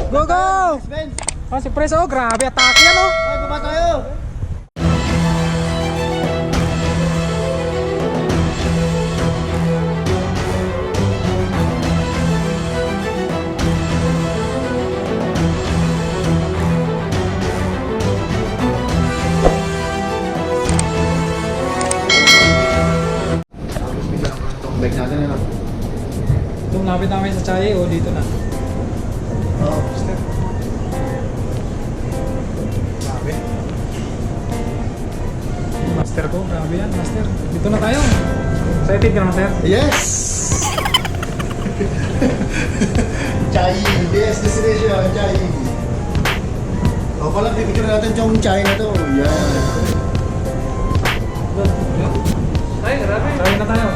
Go, go! Ah, si Pres, oh, grabe, atake yan, oh. Ay, baba tayo! Bike natin na lang. Itong lapit namin sa Chaye, oh, dito na. Oo. Grabe. Master ko, grabe yan, master. Dito na tayo. Excited ka na, master? Yes! Chai, best destination, Chai. O pala, pipicture natin yung Chai na to. Yan. Ay, grabe. Chaye na tayo.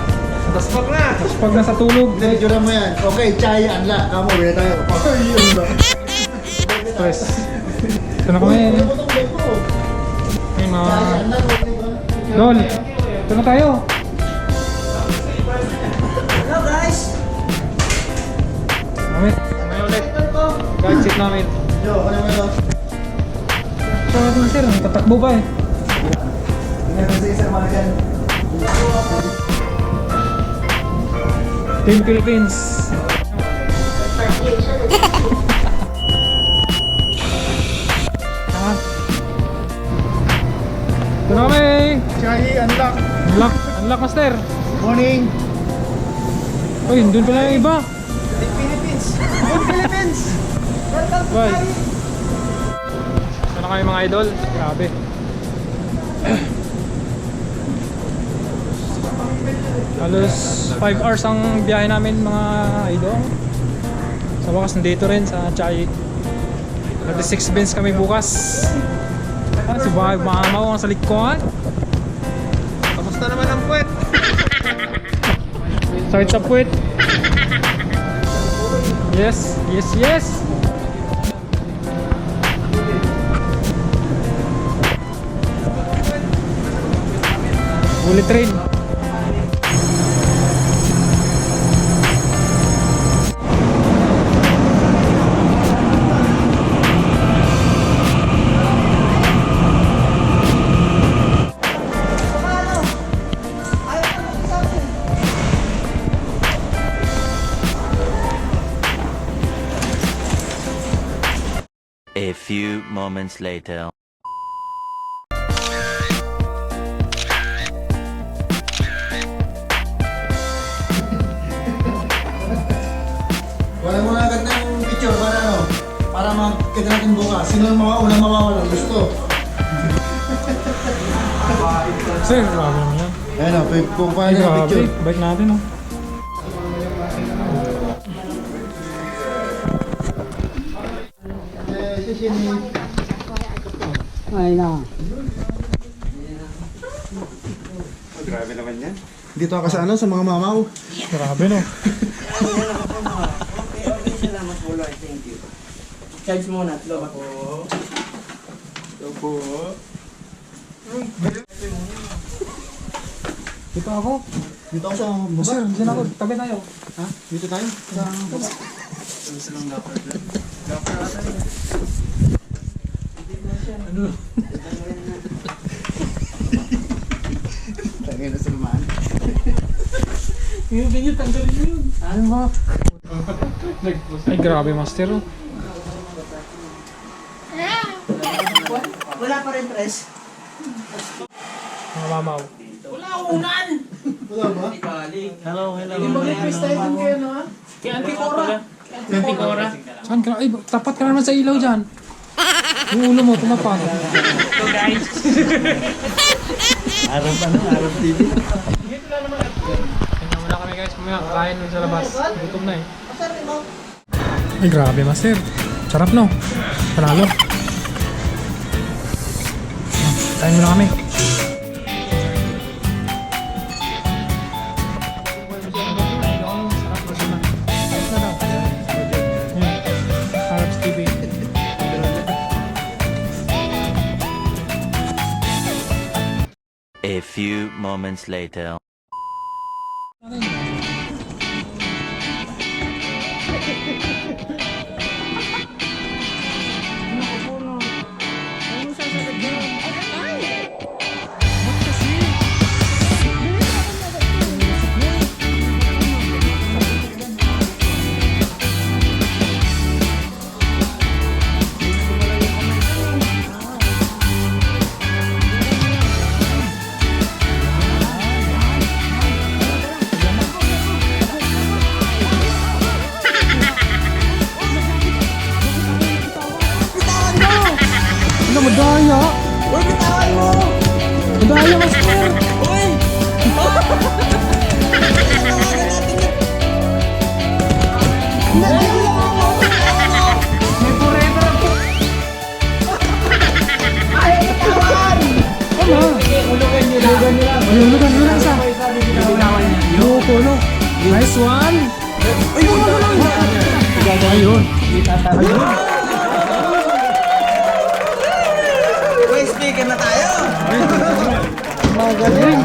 Taspag na. Taspag na sa tulog. Diretso mo yan. Okay, Chai, unlock. Kamo, bili tayo. Ay, yun ba? Press. Ito na kami. Ano mo itong bike ko? Ay, mga... Chai, unlock. Dol, ito na tayo. Hello guys! Namit. May ulit. Guys, sit namin. Yo, ano mo ito? Ito natin, sir. Tatakbo ba eh? Meron sa isang mga yan. Team Philippines. Ah. Ito na kami. Chai, unlock. Unlock. Unlock, master. Morning. Uy, doon pala yung iba. Philippines! Good Philippines! Welcome to Bye. Thai! Ito na kami mga idol. Grabe. Halos 5 hours ang biyahe namin mga idol. Sa wakas nandito rin sa Chaye. 36 bins kami bukas. Ah, si Bahay Mamaw ang sa likuan. Kamusta naman ang puwet? Sakit sa puwet. Yes, yes, yes. Bullet train. A few moments later. Wala mo na agad ng picture para ano? Para makita natin bukas. Sino ang mga unang mawawalan gusto? Sir, grabe naman yan. Ayan o, pupunta Ay, na yung grabe. picture. Bike natin, oh. Ay na. Dito ako sa ano, sa mga mamaw. Grabe, no? Salamat po Lord, thank you. Charge muna, loba po. Dito ako. Dito ako sa baba. Sir, dyan ako. Tabi tayo. Ha? Dito tayo? Sa baba. Tangin na sulman. Yung video, tanggalin mo yun. Ano ba? Ay, grabe, master, oh. Wala pa rin press. Mga mamaw. Wala unan! Wala ba? Hello. Mag-request tayo dun kayo, no? Kay Auntie Cora. Auntie Cora. Saan ka? Ay, tapat ka naman sa ilaw dyan. Yung ulo mo, tumapak. So guys. Arab TV. Kanya muna kami guys, mamaya kakain dun sa labas. Gutom na eh. Ay, grabe, master. Sarap, no? Panalo. Kain muna kami. Arabs TV. A few moments later. madaya. Uy, bitawan mo! Madaya, master. Uy! May forever ako. Ano? Ulugan nyo lang. Ulugan nyo lang sa. Loko, no? Nice one. Ayun. Ayun. Uy, speaker na tayo! Magaling.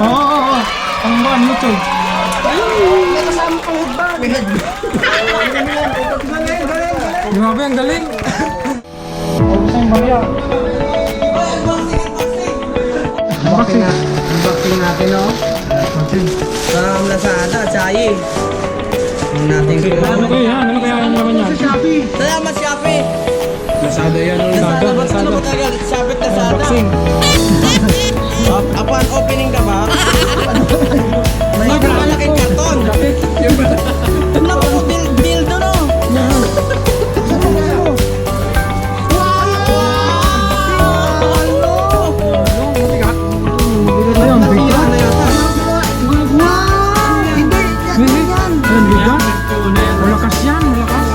Oo. Ang mga YouTube. Grabe, ang galing. Ubus na yung barya. Unboxing natin, no? Parang Lazada, Chayi. Tingnan natin kung Ano kaya yan? Ano kaya yung naman yan? Salamat, Shopee! Lazada yan. Lazada. Ano ba talaga? Shopee, Lazada. Unboxing. Upon opening the box, may malaking karton. Naku, dildo, no? Ayun, bigat. Bigat. Malakas yan, malakas.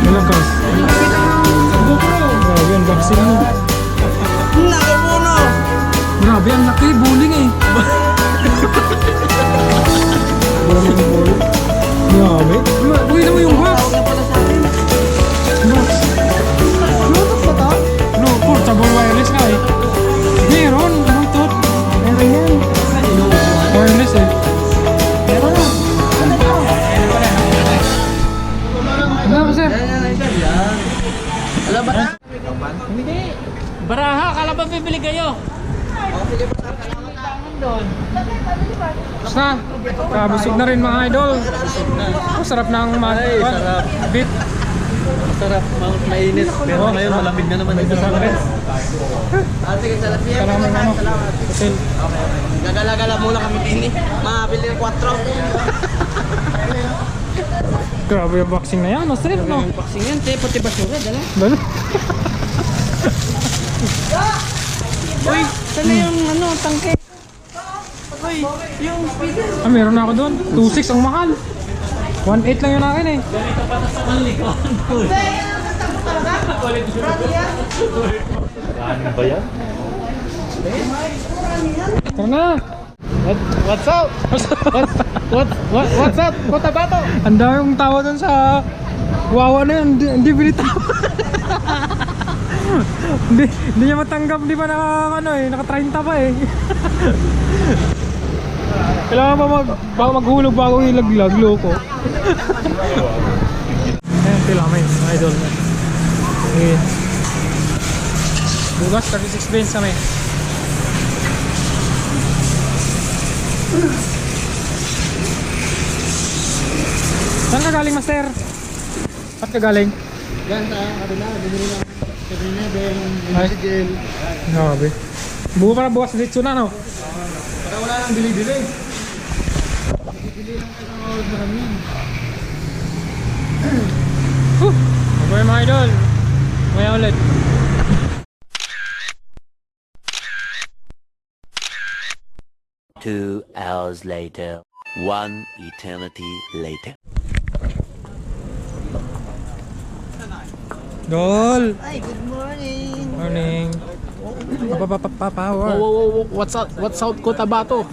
Malakas. Grabe, unboxing mo. Naku, puno! Grabe, ang laki. Bowling eh. Grabe. Buhay na mo yung box. Box. Bluetooth ba to? No, portable wireless nga eh. Meron, Bluetooth. Meron yan. Wireless eh. Meron na. Ano ba sir? Alam ba na? Baraha, kala ba bibili kayo? Tapos na. Kabusog na rin mga idol. Oh, sarap ng sarap. beat. Sarap, mainit. Pero ngayon malamig na naman ito sa akin. Sige, salamat. Salamat ano. Hotel. Gagala-gala muna kami din eh. Makabili ng 4. Grabe yung boxing na yan. No, sir, no? Boxing yan, te. Pati basura, dala. Dalo. Uy, saan yung ano, tangke? Uy, yung speaker. Ah, meron na ako doon. 2.6 ang mahal. 1.8 lang yun akin eh. Tara na. What's up? What's up? Cotabato? Ang daming tawa doon sa wawa na yun. Hindi binitaw. Hindi niya matanggap. Di ba naka 30 pa eh. Kailangan pa maghulog bago ilaglag. Loko. Ayan, tilamin. Idol. Okay. Bugas, 36 beans kami. Saan ka galing, master? Saan ka galing? Yan, ano na, bumili na. 7-Eleven, Ay. Sigil. Grabe. Buka para bukas dito na, no? Para wala nang bili-bili. Bili lang kayo marami. Okay mga idol. Maya ulit. Two hours later. One eternity later. Dol! Ay, good morning. Morning. Power. What's up, Cotabato?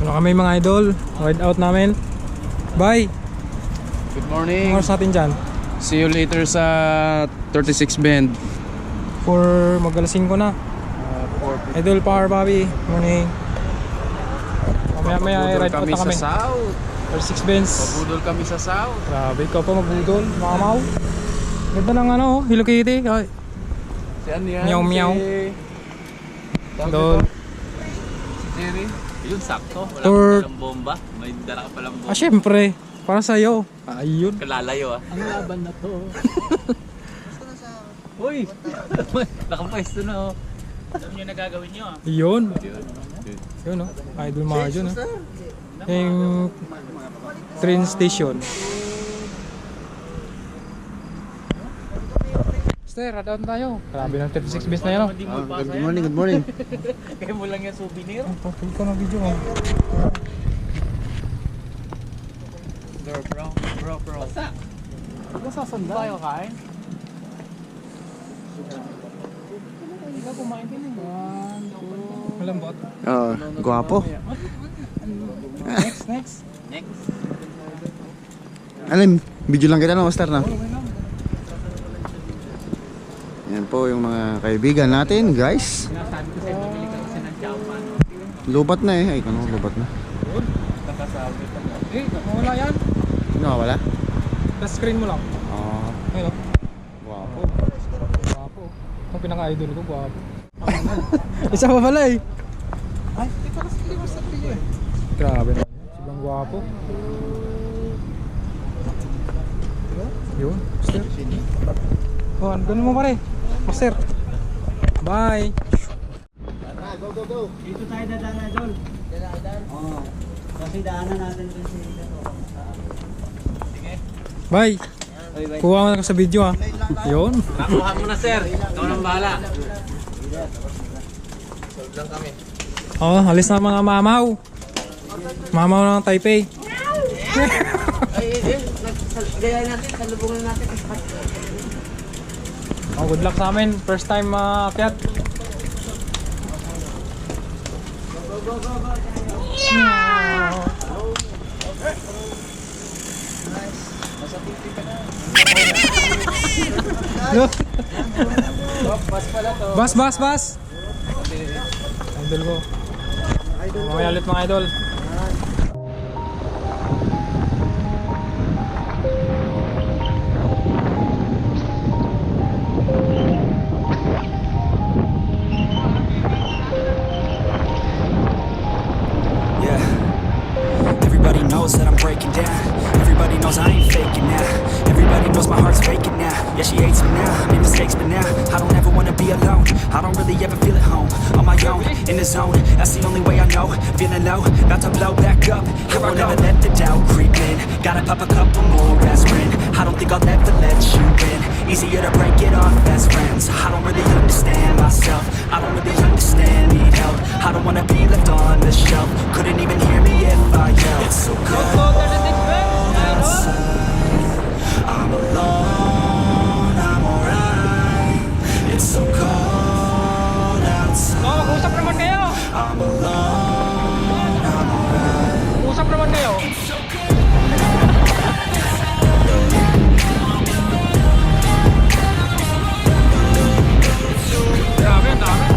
Ano kami mga idol? Ride out namin. Bye! Good Anong morning. oras natin dyan? See you later sa 36 Bend. For magalasing ko na. Idol Power Bobby. Morning. Maya ride out na kami. South. 36 Benz. Pabudol kami sa South. Grabe, ikaw pa magbudol. Mamaw. Ganda ng ano, Hello Kitty. Ay, Si ano yan? Meow, meow. Tawag Dol. dito? Si Jerry. Yun, sakto. Wala Or- ka palang bomba. May dala ka palang bomba. Ah, syempre. Para sa'yo. Ayun. Kalalayo ah. Ang laban na to. Uy! Nakapwesto na oh. Alam nyo na gagawin nyo ah. Yun. Yun, no? Idol Marjo, no? Yung train station. Master, add-on tayo. Grabe ng 36 bins na yan, oh. Hindi mo pa Good morning, good morning. Kaya mo lang yung souvenir. Full ko ng video, oh. Bro. Nasasanda? Tayo kain? Hindi ka kumain din eh. Malambot. Guwapo. Next. Alam, video lang kita no, Master na. Yan po yung mga kaibigan natin, guys. Sinasabi ko sa'yo, bumili ka kasi ng Japan. Lubat na eh. Ay, ano, lubat na. Nakasabi ka na. Mawala yan. Wala? Last screen mo lang. Ayun, oh. Guwapo. Guwapo. Ang pinaka-idol ko, guwapo. Isa pa pala eh. Ay, di pa kasi hindi mo sabihin. Grabe na. Sobrang guwapo. Yun, Master. Oh, ganun mo pare. Master. Bye. Go. Dito tayo dadaan na doon. Oo. Kasi daanan natin dun si Bye. Kuha mo na ka sa video, ha. Yun. Nakuha mo na, sir. Ikaw nang bahala. Oh, alis na mga mamaw. Mamaw ng Taipei. Gaya natin, salubungan natin. Oh, good luck sa amin. First time maakyat. Bas. Idol ko. Mamaya ulit mga idol. Yeah. Everybody knows that I'm breaking down. Everybody knows I ain't faking now. Everybody knows my heart's faking now. Yeah, she hates me now. Made mistakes, but now I don't ever wanna be alone. I don't really ever feel at home. On my own, in the zone. That's the only way I know. Feeling low, about to blow back up. I won't ever let the doubt creep in. Gotta pop a couple more aspirin. I don't think I'll ever let you in. Easier to break it off best friends. I don't really understand myself. I don't really understand, need help. I don't wanna be left on the shelf. Couldn't even hear me if I yelled. It's so cold outside. I'm alone, I'm alright. It's so cold outside. Mag-usap naman kayo. I'm alone, I'm alright. Usap naman kayo. Grabe, ang dami.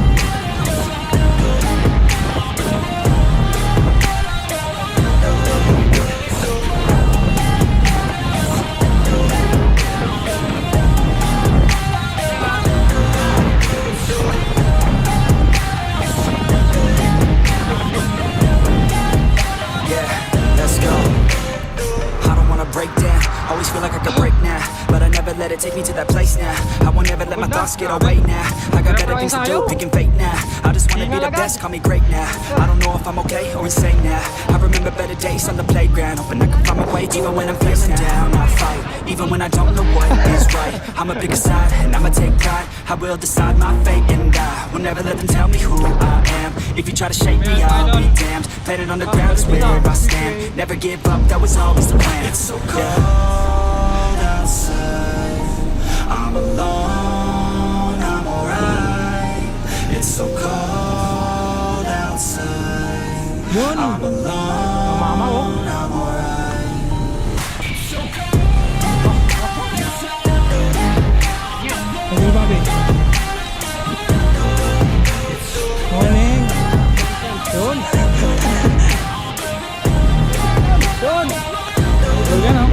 Yeah, let's go. I don't wanna break down. Always feel like I could break now, but I never let it take me to that place now. I won't ever let my thoughts get away now. I got better things to do, picking fate now. I just wanna be the best, call me great now. I don't know if I'm okay or insane now. I remember better days on the playground, hoping I can find my way even when I'm feeling down. I fight, even when I don't know what is right. I'ma pick a side and I'ma take pride. I will decide my fate and I will never let them tell me who I am. If you try to shake me, I'll be damned. Planet on the ground is where I stand. Never give up, that was always the plan. It's so cold outside. I'm alone, I'm alright. It's so cold outside. I'm alone, Mama, oh. I'm alright. Idol Bobby. Morning. Yun. Yun. Idol yan, oh.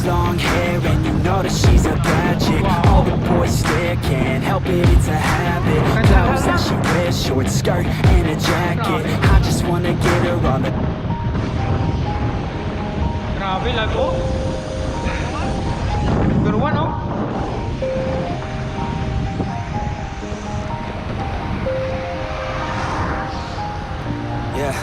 long hair, and you know that she's a bad chick. All the boys stare, can't help it, it's a habit. Clothes that she wears, short skirt and a jacket. I just wanna get her on the Grabe, lago. Number 1, oh. Yeah.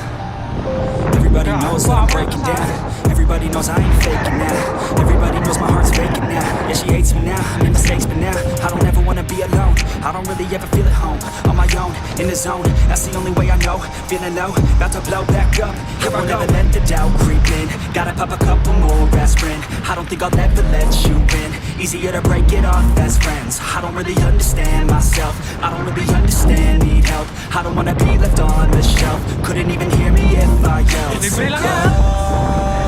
Everybody knows that I'm breaking down. Everybody knows I ain't faking now. Everybody knows my heart's faking now. Yeah, she hates me now, I made mistakes, but now I don't ever wanna be alone. I don't really ever feel at home. On my own, in the zone, that's the only way I know. Feeling low, about to blow back up. Here I never let the doubt creep in. Gotta pop a couple more aspirin. I don't think I'll ever let you in. Easier to break it off as friends. I don't really understand myself. I don't really understand, need help. I don't wanna be left on the shelf. Couldn't even hear me if I yelled. So Libre lang yan.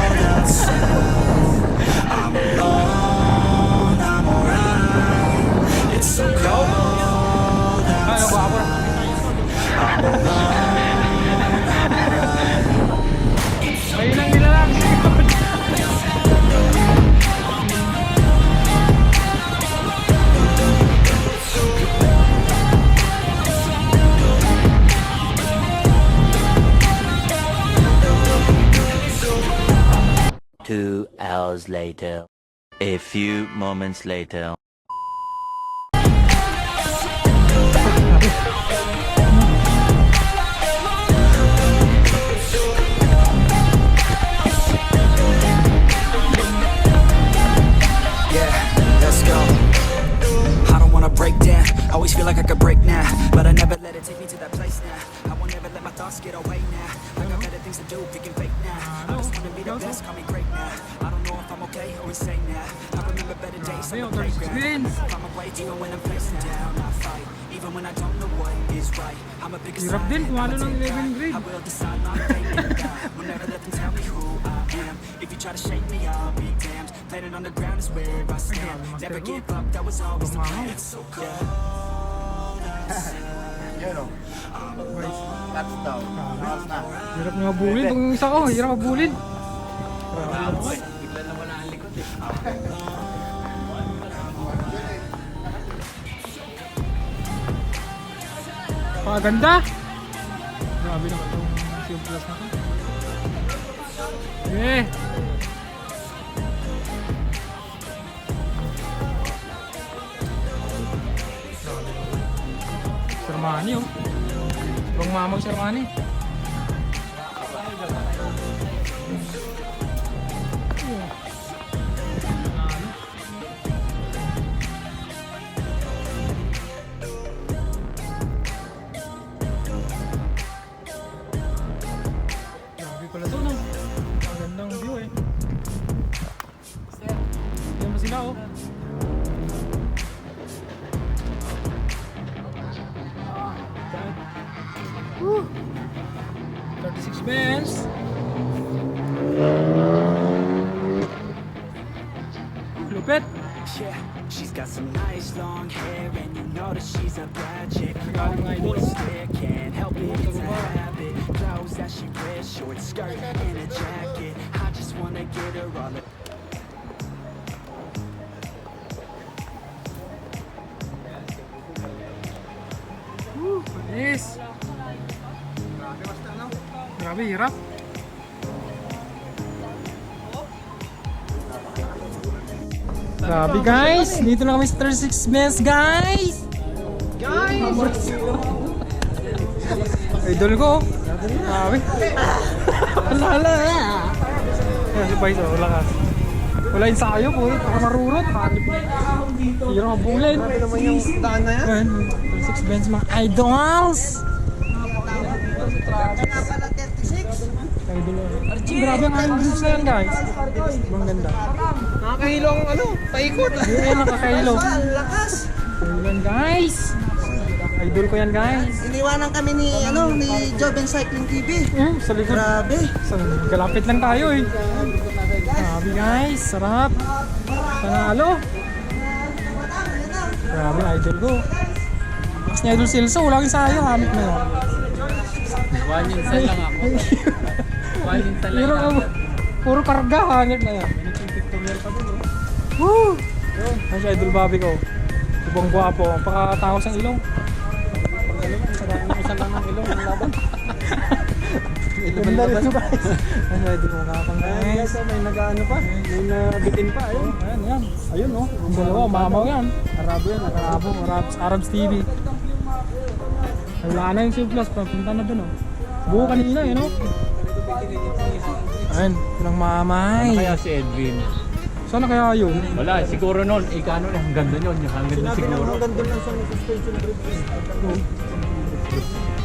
cold outside. I'm alone, I'm alright. It's so cold Ano ba ako? Ayun lang nila lang. Two hours later. A few moments later. Yeah, let's go. I don't wanna break down. Always feel like I could break now, but I never let it take me to that place now. I won't ever let my thoughts get away now. I got better things to do, picking fake now. I just wanna be the best, call me great now. I don't know if I'm okay or insane now. I remember better days on the playground. I'm awake even when I'm facing down. I fight, even when I don't know what is right. I'm a bigger Hirap din, kumalo ng 11 grade. I will decide my fate and die. Will never let them tell me who I am. If you try to shake me, I'll be damned. Planet on the ground is where I stand. Never give up, that was always the plan. It's so cold. Yun o. That's down. Lakas na. Hirap nga bulin. Itong isa ko, hirap mabulin. Bigla na wala ang likod eh. Paganda. Grabe naman itong Sim Plus na to. Eh. Shermani oh. Bang mamang Shermani. Grabe pala to no. Ang gandang view eh. Yan ba sila oh. Woo! 36 bands. Lupit. Yeah, she's got some nice long hair, and you know that she's a bad chick. Regalo ng idol. Boys stare, can't help it, it's a habit. Clothes that she wears, short skirt and a jacket. I just wanna get her on the Yes. Grabe, hirap. Grabe guys, dito na kami sa 36 Bands guys. Idol ko. Grabe. Ala. Si Pais, wala ka. Wala ensayo po, ako marurot. Hirap mabulin. Grabe naman yung daan na yan. 36 Bands mga idols. Idol. Grabe ang aming groups na yan guys. Ibang ganda. Nakakahilo ang ano, paikot. Ayan, nakakahilo. Lakas. Ayan guys. Idol ko yan guys. Iniwanan kami ni Joven Cycling TV. Sa likod. Grabe. Galapit lang tayo eh. Grabe guys, sarap. Panalo. Grabe idol ko. Mas ni Idol Silso, wala kang sayo, hamit na yun. One insan lang ako. One insan lang Pero ako. puro karga, hangit na yan. May nagpipictorial pa doon. Woo! Ay, si Idol Bobby ko. Ibang gwapo. Pakatangos ang ilong. Isa lang ng ilong ang laban. Ganda rin guys. Ano, Idol mo nakapang guys. May nag-ano pa. May nabitin pa. Ayun. Ayan, yan. Ayun no. Ang dalawa, mamaw yan. Arabo yan. Arabo, Arabs TV. Ay, wala na yung Save Plus. Papunta na dun, oh. Buo kanina, yun, oh. Ayun, walang mamay. Kaya si Edwin. Sana kaya yun? Wala, siguro noon. Ikano na, hanggang doon yun. Yung hanggang doon siguro. Hanggang doon lang sa suspension bridge.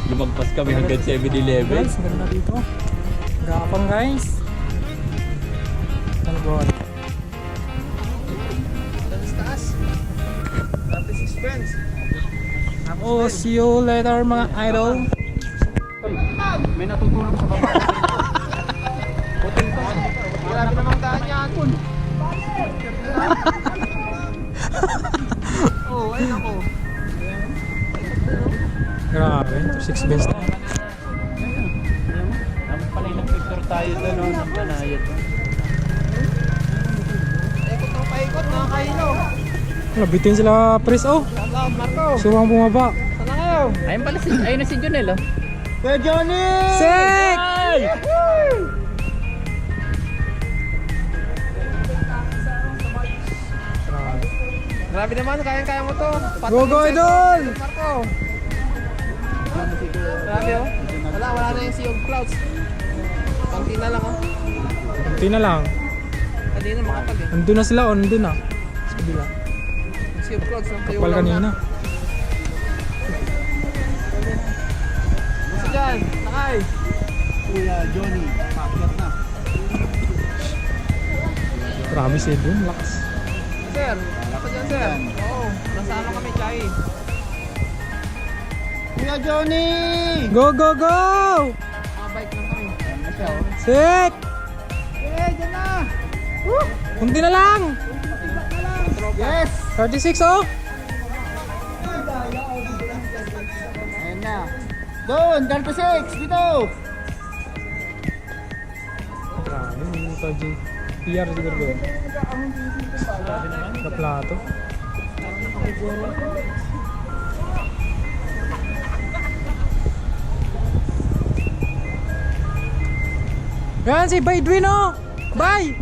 Lumagpas kami hanggang 7-Eleven. Guys, maganda dito. Gapang guys. Ano ba? Taas. 36 friends. Oh, see you later mga idol. May natutulog sa baba. Grabe namang daan yan. Oh, ayun ako. Grabe, 6 best na. Naman pala yung nag-picture tayo doon, no? Ng panayat. Paikot na paikot, nakakailo. Nabitin sila Pres, oh. Shoutout, Marco. Suwang bumaba. Sana kayo? Ayun na si Junel, oh. Kuya Johnny! Sick! Grabe naman, kayang-kaya mo to. Go, go, idol! Marco! Grabe oh. Wala na yung Sea of Clouds. Panti na lang oh. Kunti na lang. Hindi na makapag eh. Nandun na sila, oh. Nandun na. Sa kabila. Sea of Clouds lang tayo Kapal kanina. Gusto dyan, nakay! Kuya Johnny, pakyat na. Grabe si Edwin, lakas. Sir, ako dyan sir. Oo, nasa ano kami, Chay. Kuya Johnny! Go, go, go! Mga bike lang kami. Sick! Eh, dyan na! Kunti na lang! Yes! 36, oh! Ayan na. Doon, 36, dito! Grabe, hindi ito PR siguro doon. Sa plato. Yan si Baydwin, oh! Bye!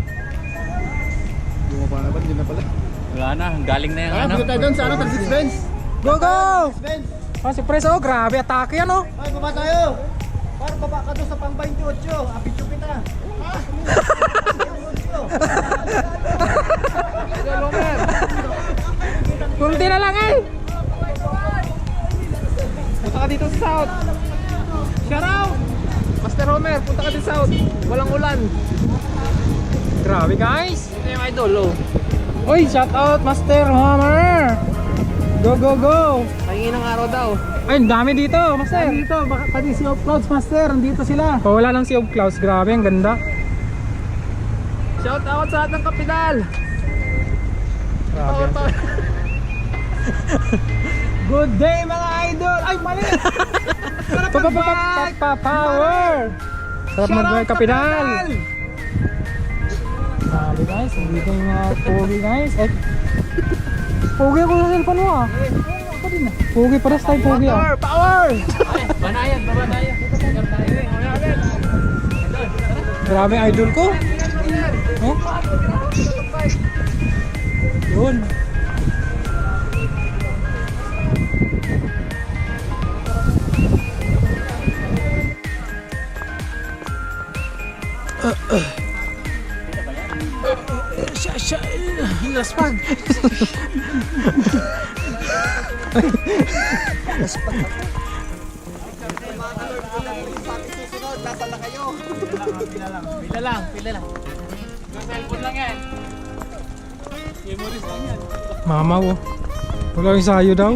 Bumaba na ba? Hindi na pala. Wala na, galing na yung ano. Punta tayo doon sa ano, 36 Benz. Go, go! Benz! Ah, si Pres, oh, grabe, atake yan, oh! Ay, baba tayo! Par, baba ka doon sa pang 28. Apityo kita. Kunti na lang, eh! Punta ka dito sa South. Shout out! Master Homer, punta ka dito sa South. Walang ulan. Grabe, guys! Ito yung idol, oh. Uy, shout out, Master Hammer! Go, go, go! Pahingin ng araw daw. Ay, ang dami dito, Master! Dito, baka pati Sea of Clouds, Master. Nandito sila. Pawala ng Sea of Clouds, grabe, ang ganda. Shout out sa lahat ng kapital. Grabe. Good day mga idol. Ay, mali. Power! Sarap mag kapital! Grabe guys, nandito yung mga pogi guys. Ay, pogi ako sa cellphone mo ah. Ako din ah. Pogi, paras tayo pogi ah. Power! Banayan, baba tayo. Grabe ang idol ko. Oh? Yun. Laspag. Pila lang. Yung cellphone lang yan. Memories lang yan. Mama ko. Wala yung sayo daw.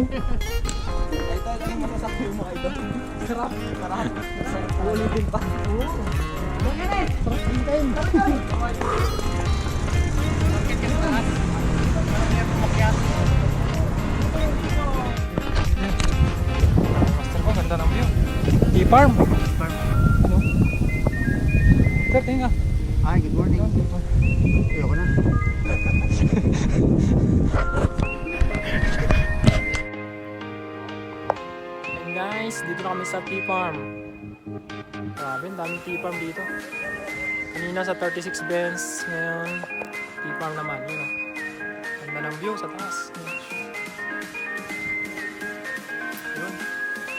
Master ko, ganda ng view. T-Farm. Ano? Sir, tingin ka. Ay, good morning. Ayoko na. And guys, dito na kami sa tea farm. Grabe, ang daming tea farm dito. Kanina sa 36 Benz, ngayon tea farm naman. Yun o. Ganda ng view sa taas. Yun.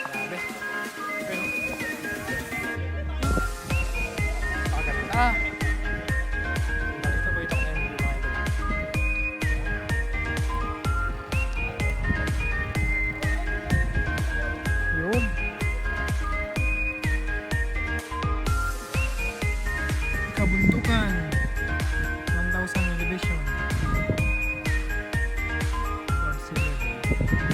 Grabe. Pero, paganda. Dito po ito kaya yung view mga idol. Yun. Kabundukan. 1,000 elevation. Barcelona.